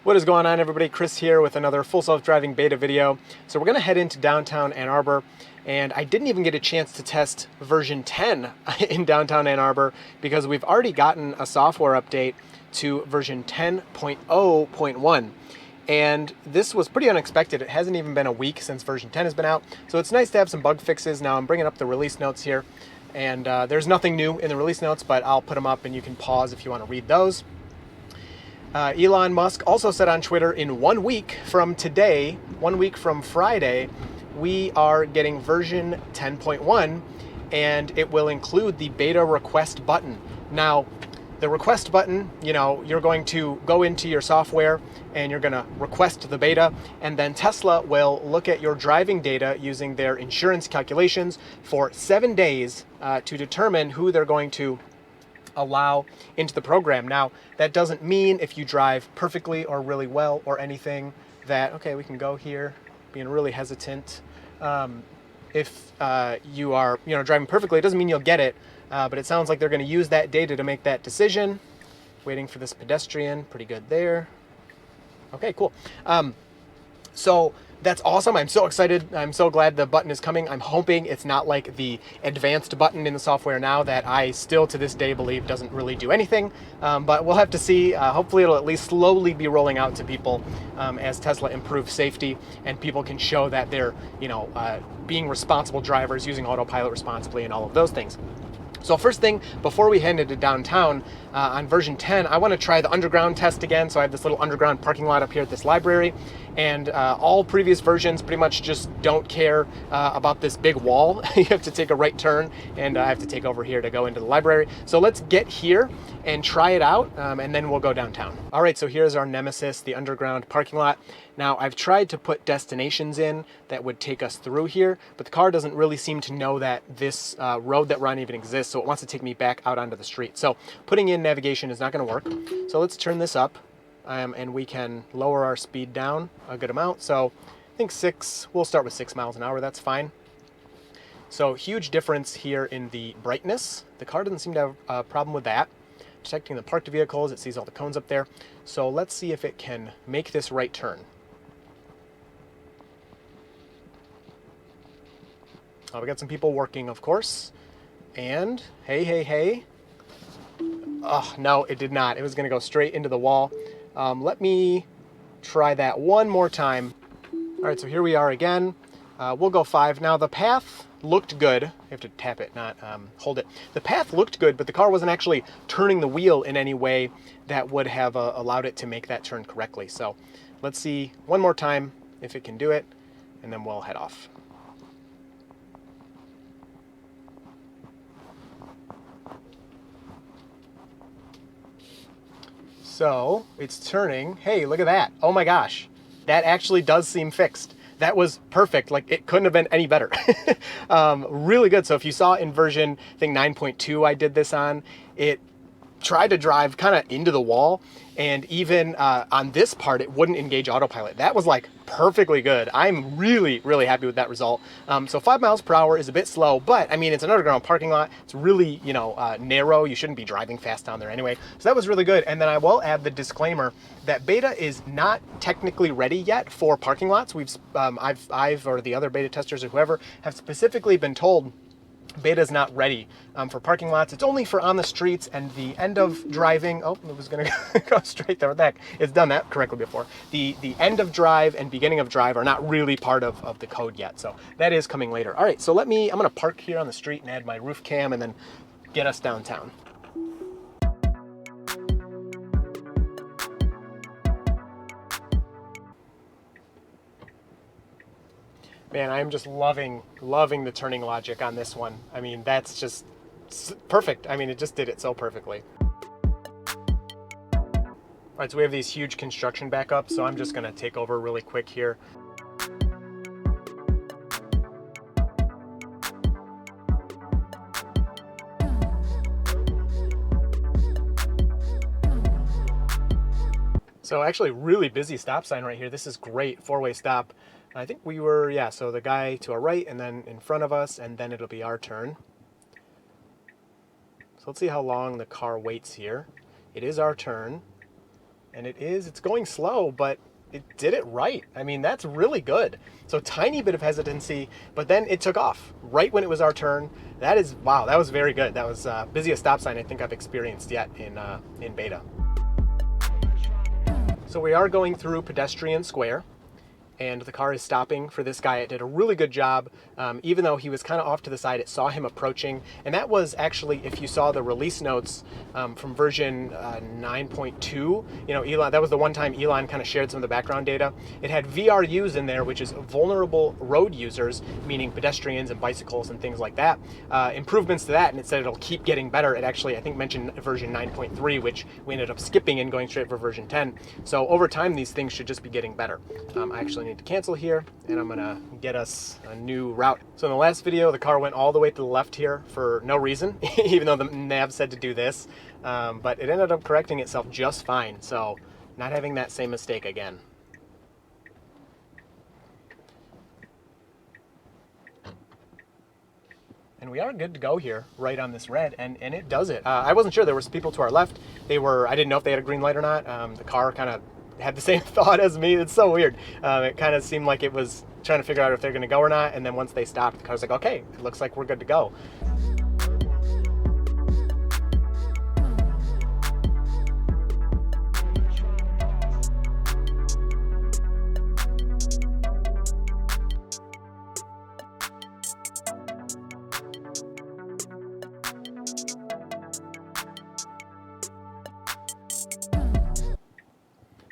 What is going on, everybody? Chris here with another full self-driving beta video. So we're going to head into downtown Ann Arbor, and I didn't even get a chance to test version 10 in downtown Ann Arbor because we've already gotten a software update to version 10.0.1. And this was pretty unexpected. It hasn't even been a week since version 10 has been out, so it's nice to have some bug fixes. Now I'm bringing up the release notes here, and there's nothing new in the release notes, but I'll put them up and you can pause if you want to read those. Elon Musk also said on Twitter, in 1 week from today, 1 week from Friday, we are getting version 10.1, and it will include the beta request button. Now, the request button, you're going to go into your software and you're going to request the beta, and then Tesla will look at your driving data using their insurance calculations for 7 days to determine who they're going to allow into the program. Now, that doesn't mean if you drive perfectly or really well or anything that, okay, we can go here, being really hesitant. If you are, driving perfectly, it doesn't mean you'll get it, but it sounds like they're going to use that data to make that decision. Waiting for this pedestrian, pretty good there. Okay, cool. So that's awesome. I'm so excited. I'm so glad the button is coming. I'm hoping it's not like the advanced button in the software now that I still to this day believe doesn't really do anything. But we'll have to see. Hopefully it'll at least slowly be rolling out to people as Tesla improves safety and people can show that they're, being responsible drivers, using autopilot responsibly and all of those things. So first thing, before we head into downtown, on version 10, I want to try the underground test again. So I have this little underground parking lot up here at this library, and all previous versions pretty much just don't care about this big wall. You have to take a right turn, and I have to take over here to go into the library. So let's get here and try it out, and then we'll go downtown. All right, so here's our nemesis, the underground parking lot. Now, I've tried to put destinations in that would take us through here, but the car doesn't really seem to know that this road that we're on even exists, so it wants to take me back out onto the street. So putting in navigation is not going to work. So let's turn this up, and we can lower our speed down a good amount. So I think we'll start with 6 miles an hour, that's fine. So huge difference here in the brightness. The car doesn't seem to have a problem with that. Detecting the parked vehicles, it sees all the cones up there. So let's see if it can make this right turn. Oh, we got some people working, of course. And hey. Oh, no, it did not. It was going to go straight into the wall. Let me try that one more time. All right, so here we are again. We'll go 5. Now, the path looked good. You have to tap it, not hold it. The path looked good, but the car wasn't actually turning the wheel in any way that would have allowed it to make that turn correctly. So let's see one more time if it can do it, and then we'll head off. So it's turning. Hey, look at that. Oh my gosh. That actually does seem fixed. That was perfect. Like, it couldn't have been any better. Really good. So if you saw in version, I think 9.2 I did this on, it tried to drive kind of into the wall, and even on this part it wouldn't engage autopilot. That was like perfectly good. I'm really happy with that result. So 5 miles per hour is a bit slow, but I mean, it's an underground parking lot. It's really narrow. You shouldn't be driving fast down there anyway. So that was really good. And then I will add the disclaimer that beta is not technically ready yet for parking lots. I've or the other beta testers or whoever have specifically been told beta is not ready for parking lots. It's only for on the streets and the end of driving. Oh, it was going to go straight there. What the heck? It's done that correctly before. The end of drive and beginning of drive are not really part of the code yet. So that is coming later. All right, so I'm going to park here on the street and add my roof cam and then get us downtown. Man, I'm just loving the turning logic on this one. I mean, that's just perfect. I mean, it just did it so perfectly. All right, so we have these huge construction backups, so I'm just gonna take over really quick here. So actually really busy stop sign right here. This is great, 4-way stop. I think we were, yeah, so the guy to our right and then in front of us, and then it'll be our turn. So let's see how long the car waits here. It is our turn. And it's going slow, but it did it right. I mean, that's really good. So tiny bit of hesitancy, but then it took off right when it was our turn. That is, wow, that was very good. That was busiest stop sign I think I've experienced yet in beta. So we are going through Pedestrian Square, and the car is stopping for this guy. It did a really good job. Even though he was kind of off to the side, it saw him approaching. And that was actually, if you saw the release notes from version 9.2, you know, Elon, that was the one time Elon kind of shared some of the background data. It had VRUs in there, which is vulnerable road users, meaning pedestrians and bicycles and things like that. Improvements to that, and it said it'll keep getting better. It actually, I think, mentioned version 9.3, which we ended up skipping and going straight for version 10. So over time, these things should just be getting better. I actually need to cancel here, and I'm gonna get us a new route. So in the last video, the car went all the way to the left here for no reason, even though the nav said to do this, but it ended up correcting itself just fine, so not having that same mistake again. And we are good to go here, right on this red, and it does it. I wasn't sure. There was people to our left. I didn't know if they had a green light or not. The car kind of had the same thought as me. It's so weird. It kind of seemed like it was trying to figure out if they're going to go or not, and then once they stopped, the car's like, okay, it looks like we're good to go.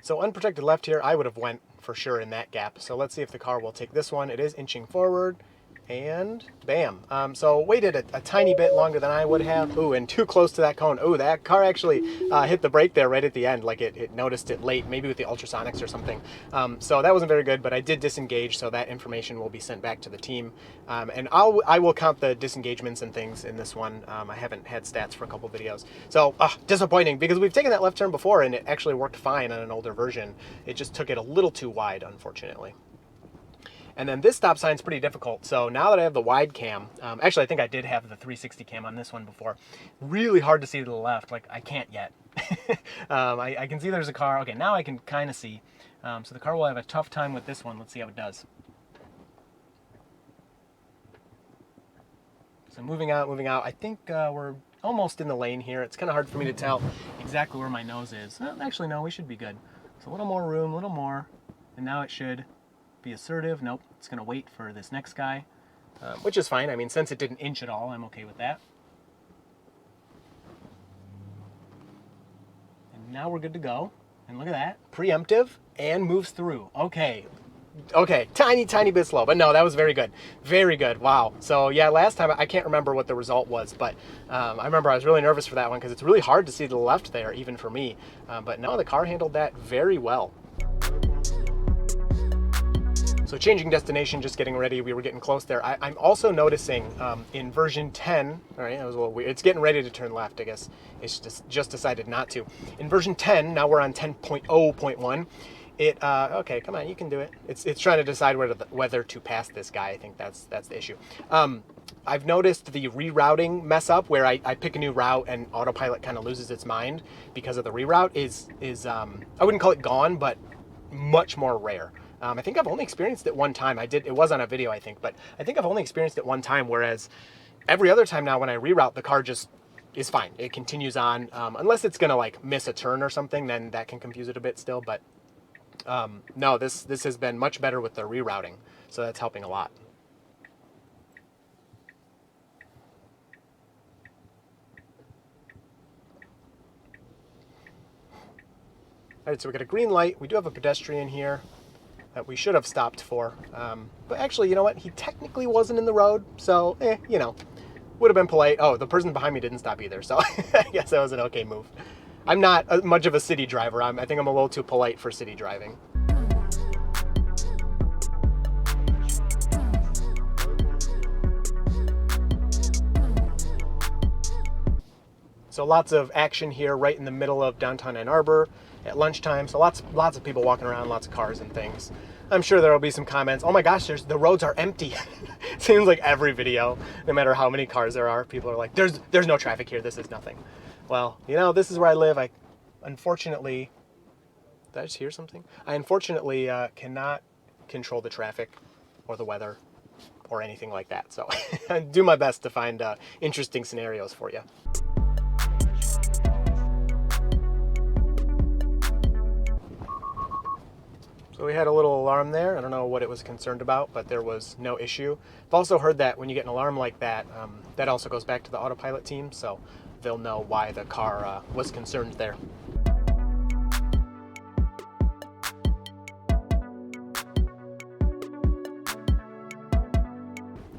So unprotected left here, I would have went for sure in that gap. So let's see if the car will take this one. It is inching forward, and bam. So waited a tiny bit longer than I would have. Ooh, and too close to that cone. Ooh, that car actually hit the brake there right at the end. Like it noticed it late, maybe with the ultrasonics or something. So that wasn't very good, but I did disengage, so that information will be sent back to the team. And I will count the disengagements and things in this one. I haven't had stats for a couple videos. So disappointing, because we've taken that left turn before and it actually worked fine on an older version. It just took it a little too wide, unfortunately. And then this stop sign's pretty difficult. So now that I have the wide cam, actually I think I did have the 360 cam on this one before. Really hard to see to the left, like I can't yet. I can see there's a car. Okay, now I can kind of see. So the car will have a tough time with this one. Let's see how it does. So moving out. I think we're almost in the lane here. It's kind of hard for me to tell exactly where my nose is. Actually, no, we should be good. So a little more room, a little more, and now it should be assertive. Nope, it's gonna wait for this next guy, which is fine. I mean, since it didn't inch at all, I'm okay with that. And now we're good to go. And look at that, preemptive and moves through. Okay, tiny bit slow, but no, that was very good. Very good, wow. So yeah, last time, I can't remember what the result was, but I remember I was really nervous for that one because it's really hard to see to the left there, even for me. But no, the car handled that very well. So changing destination, just getting ready, we were getting close there. I'm also noticing in version 10, all right, that was a little weird. It's getting ready to turn left, I guess. It's just decided not to. In version 10, now we're on 10.0.1, okay, come on, you can do it. It's trying to decide whether to pass this guy. I think that's the issue. I've noticed the rerouting mess up where I pick a new route and autopilot kind of loses its mind because of the reroute is I wouldn't call it gone, but much more rare. I think I've only experienced it one time. It was on a video, I think, but I think I've only experienced it one time, whereas every other time now when I reroute, the car just is fine. It continues on, unless it's gonna like miss a turn or something, then that can confuse it a bit still, but no, this has been much better with the rerouting, so that's helping a lot. All right, so we got a green light. We do have a pedestrian here that we should have stopped for. But actually, you know what? He technically wasn't in the road, so, you know, would have been polite. Oh, the person behind me didn't stop either, so I guess that was an okay move. I'm not much of a city driver. I think I'm a little too polite for city driving. So lots of action here right in the middle of downtown Ann Arbor at lunchtime. So lots of people walking around, lots of cars and things. I'm sure there will be some comments. Oh my gosh, the roads are empty. Seems like every video, no matter how many cars there are, people are like, there's no traffic here, this is nothing. Well, you know, this is where I live. Unfortunately, Did I just hear something? I unfortunately cannot control the traffic or the weather or anything like that. So I do my best to find interesting scenarios for you. So we had a little alarm there. I don't know what it was concerned about, but there was no issue. I've also heard that when you get an alarm like that, that also goes back to the autopilot team, so they'll know why the car was concerned there.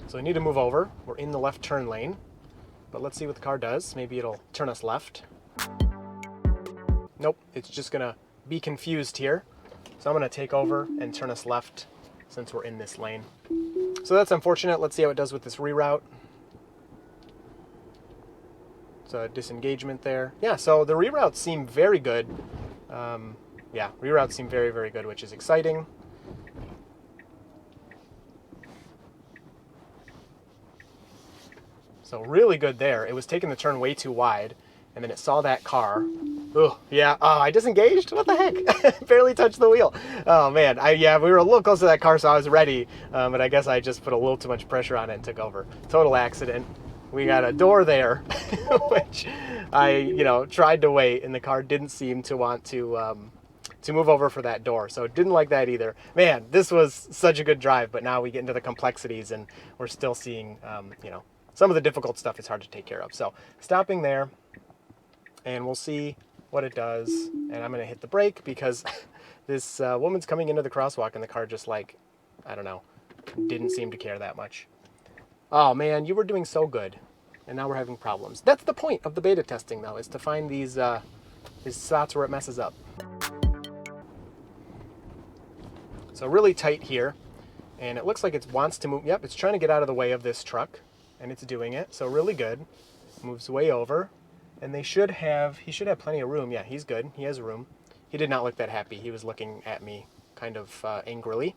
So we need to move over. We're in the left turn lane, but let's see what the car does. Maybe it'll turn us left. Nope, it's just gonna be confused here. So I'm gonna take over and turn us left since we're in this lane. So that's unfortunate. Let's see how it does with this reroute. So a disengagement there. Yeah, so the reroutes seem very good. Yeah, reroutes seem very, very good, which is exciting. So really good there. It was taking the turn way too wide, and then it saw that car. Oh, yeah. Oh, I disengaged? What the heck? Barely touched the wheel. Oh, man. Yeah, we were a little close to that car, so I was ready. But I guess I just put a little too much pressure on it and took over. Total accident. We got a door there, which I, tried to wait, and the car didn't seem to want to move over for that door. So didn't like that either. Man, this was such a good drive, but now we get into the complexities, and we're still seeing, some of the difficult stuff is hard to take care of. So stopping there, and we'll see what it does. And I'm gonna hit the brake because this woman's coming into the crosswalk, and the car just didn't seem to care that much. Oh man, you were doing so good, and now we're having problems. That's the point of the beta testing though, is to find these spots where it messes up. So really tight here, and it looks like it wants to move. Yep, it's trying to get out of the way of this truck. And it's doing it, so really good. Moves way over, and he should have plenty of room. Yeah, he's good. He has room. He did not look that happy. He was looking at me kind of angrily.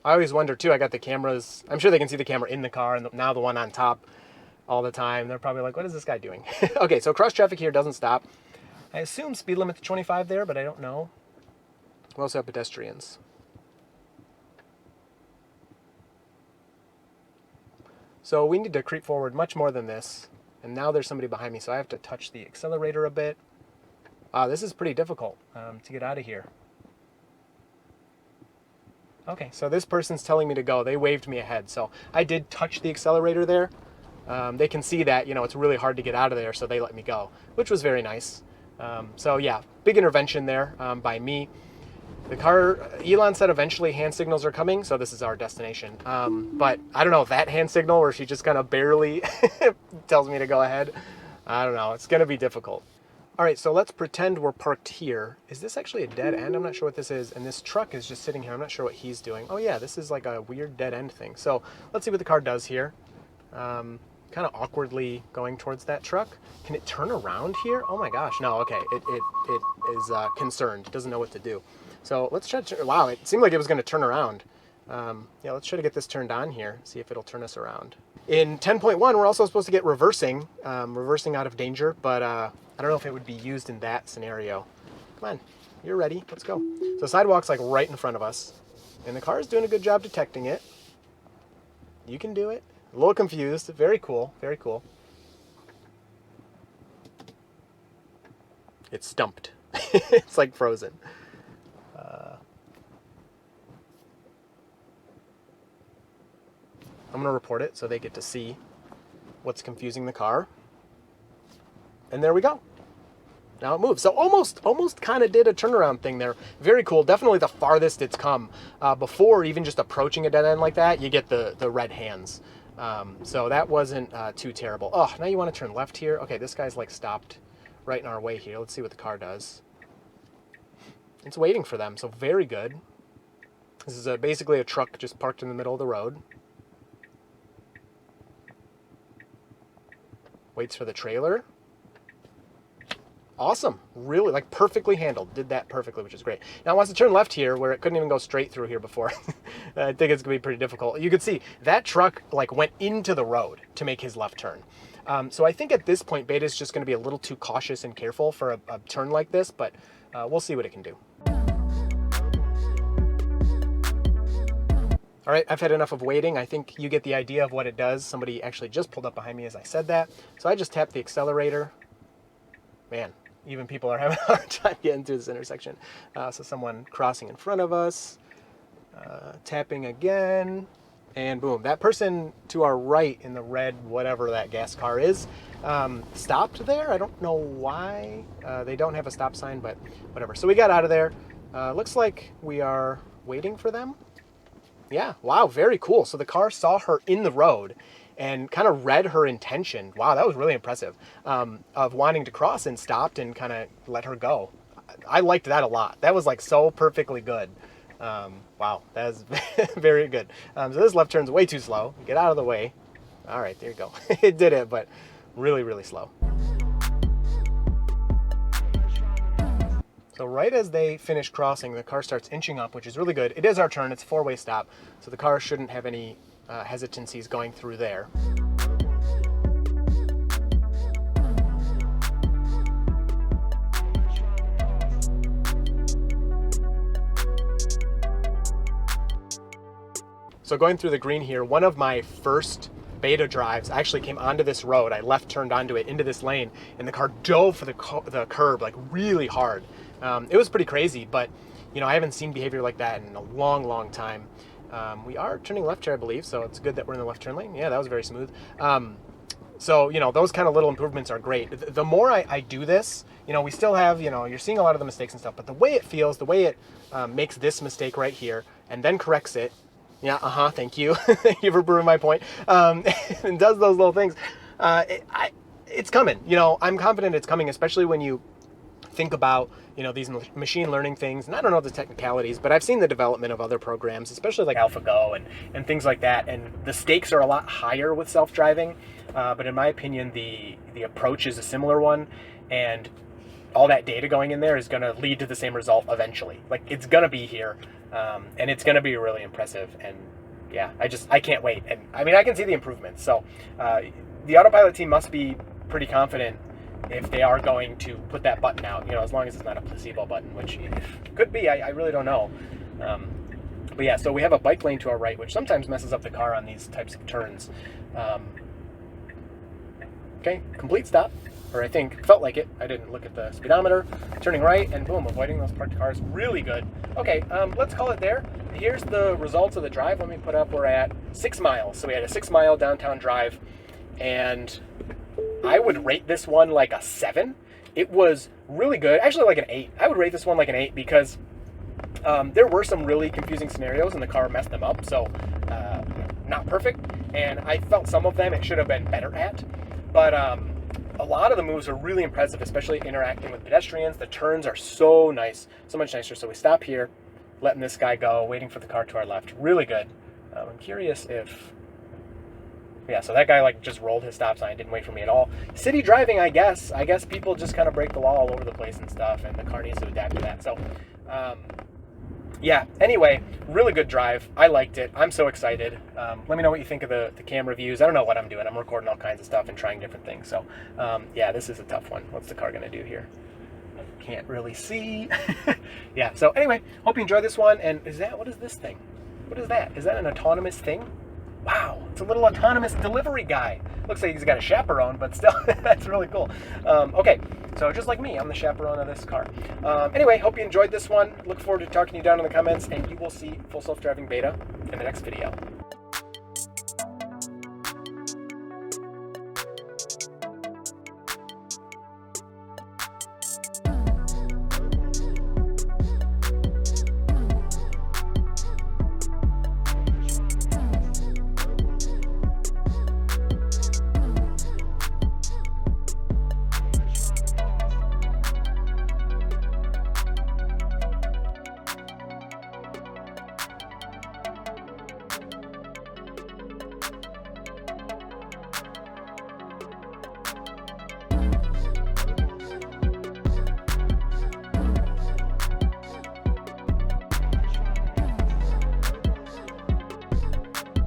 I always wonder too, I got the cameras. I'm sure they can see the camera in the car, and now the one on top all the time. They're probably like, what is this guy doing? Okay, so cross traffic here doesn't stop. I assume speed limit to 25 there, but I don't know. We also have pedestrians. So we need to creep forward much more than this. And now there's somebody behind me, so I have to touch the accelerator a bit. This is pretty difficult to get out of here. Okay, so this person's telling me to go. They waved me ahead, so I did touch the accelerator there. They can see that, it's really hard to get out of there, so they let me go, which was very nice. So yeah, big intervention there by me. The car, Elon said eventually hand signals are coming, so this is our destination. But I don't know, that hand signal where she just kind of barely tells me to go ahead, I don't know, it's gonna be difficult. All right, so let's pretend we're parked here. Is this actually a dead end? I'm not sure what this is, and this truck is just sitting here. I'm not sure what he's doing. Oh yeah, this is like a weird dead end thing. So let's see what the car does here. Kind of awkwardly going towards that truck. Can it turn around here? Oh my gosh, no, okay, it is concerned, it doesn't know what to do. So let's try to, wow, it seemed like it was going to turn around. Yeah, let's try to get this turned on here, see if it'll turn us around. In 10.1, we're also supposed to get reversing out of danger, but I don't know if it would be used in that scenario. Come on, you're ready, let's go. So sidewalk's like right in front of us, and the car is doing a good job detecting it. You can do it. A little confused, very cool, very cool. It's stumped. It's like frozen. I'm going to report it so they get to see what's confusing the car. And there we go. Now it moves. So almost kind of did a turnaround thing there. Very cool. Definitely the farthest it's come. Before even just approaching a dead end like that, you get the red hands. So that wasn't too terrible. Oh, now you want to turn left here? Okay, this guy's like stopped right in our way here. Let's see what the car does. It's waiting for them, so very good. This is basically a truck just parked in the middle of the road. Waits for the trailer. Awesome. Really, like perfectly handled. Did that perfectly, which is great. Now it wants to turn left here where it couldn't even go straight through here before. I think it's going to be pretty difficult. You could see that truck like went into the road to make his left turn. So I think at this point, beta is just going to be a little too cautious and careful for a turn like this, but we'll see what it can do. All right, I've had enough of waiting. I think you get the idea of what it does. Somebody actually just pulled up behind me as I said that. So I just tapped the accelerator. Man, even people are having a hard time getting through this intersection. So someone crossing in front of us, tapping again, and boom. That person to our right in the red, whatever that gas car is, stopped there. I don't know why. They don't have a stop sign, but whatever. So we got out of there. Looks like we are waiting for them. Yeah, wow, very cool. So the car saw her in the road and kind of read her intention. Wow, that was really impressive, of wanting to cross, and stopped and kind of let her go. I liked that a lot. That was like so perfectly good. Wow, that was very good. So this left turn's way too slow. Get out of the way. All right, there you go. It did it, but really, really slow. So right as they finish crossing, the car starts inching up, which is really good. It is our turn. It's a four-way stop, so the car shouldn't have any hesitancies going through there. So going through the green here, one of my first beta drives, I actually came onto this road. I left turned onto it into this lane, and the car dove for the curb like really hard. It was pretty crazy, but you know, I haven't seen behavior like that in a long, long time. We are turning left here, I believe, so it's good that we're in the left turn lane. Yeah, that was very smooth. So, you know, those kind of little improvements are great. The more I do this, you know, we still have, you know, you're seeing a lot of the mistakes and stuff, but the way it feels, the way it makes this mistake right here and then corrects it. Yeah, thank you. Thank you for proving my point. And does those little things. It's coming. You know, I'm confident it's coming, especially when you think about, you know, these machine learning things. And I don't know the technicalities, but I've seen the development of other programs, especially like AlphaGo and things like that. And the stakes are a lot higher with self-driving. But in my opinion, the approach is a similar one. And all that data going in there is going to lead to the same result eventually. Like, it's going to be here. And it's going to be really impressive. And yeah, I can't wait. And I mean, I can see the improvements. So the autopilot team must be pretty confident if they are going to put that button out, you know, as long as it's not a placebo button, which could be. I really don't know. But yeah, so we have a bike lane to our right, which sometimes messes up the car on these types of turns. Okay, complete stop. Or I think, felt like it. I didn't look at the speedometer. Turning right, and boom, avoiding those parked cars. Really good. Okay, let's call it there. Here's the results of the drive. Let me put up, we're at 6 miles. So we had a 6-mile downtown drive, and I would rate this one like a 7. It was really good. Actually, like an 8. I would rate this one like an 8 because there were some really confusing scenarios, and the car messed them up. So not perfect, and I felt some of them it should have been better at. But a lot of the moves are really impressive, especially interacting with pedestrians. The turns are so nice, so much nicer. So we stop here, letting this guy go, waiting for the car to our left. Really good. I'm curious if... Yeah, so that guy like just rolled his stop sign, didn't wait for me at all. City driving, I guess people just kind of break the law all over the place and stuff, and the car needs to adapt to that. So, yeah, anyway, really good drive. I liked it. I'm so excited. Let me know what you think of the camera views. I don't know what I'm doing. I'm recording all kinds of stuff and trying different things. So, yeah, this is a tough one. What's the car going to do here? Can't really see. Yeah, so anyway, hope you enjoyed this one. And what is this thing? What is that? Is that an autonomous thing? Wow, it's a little autonomous delivery guy. Looks like he's got a chaperone, but still, that's really cool. Okay, so just like me, I'm the chaperone of this car. Anyway, hope you enjoyed this one. Look forward to talking to you down in the comments, and you will see full self-driving beta in the next video.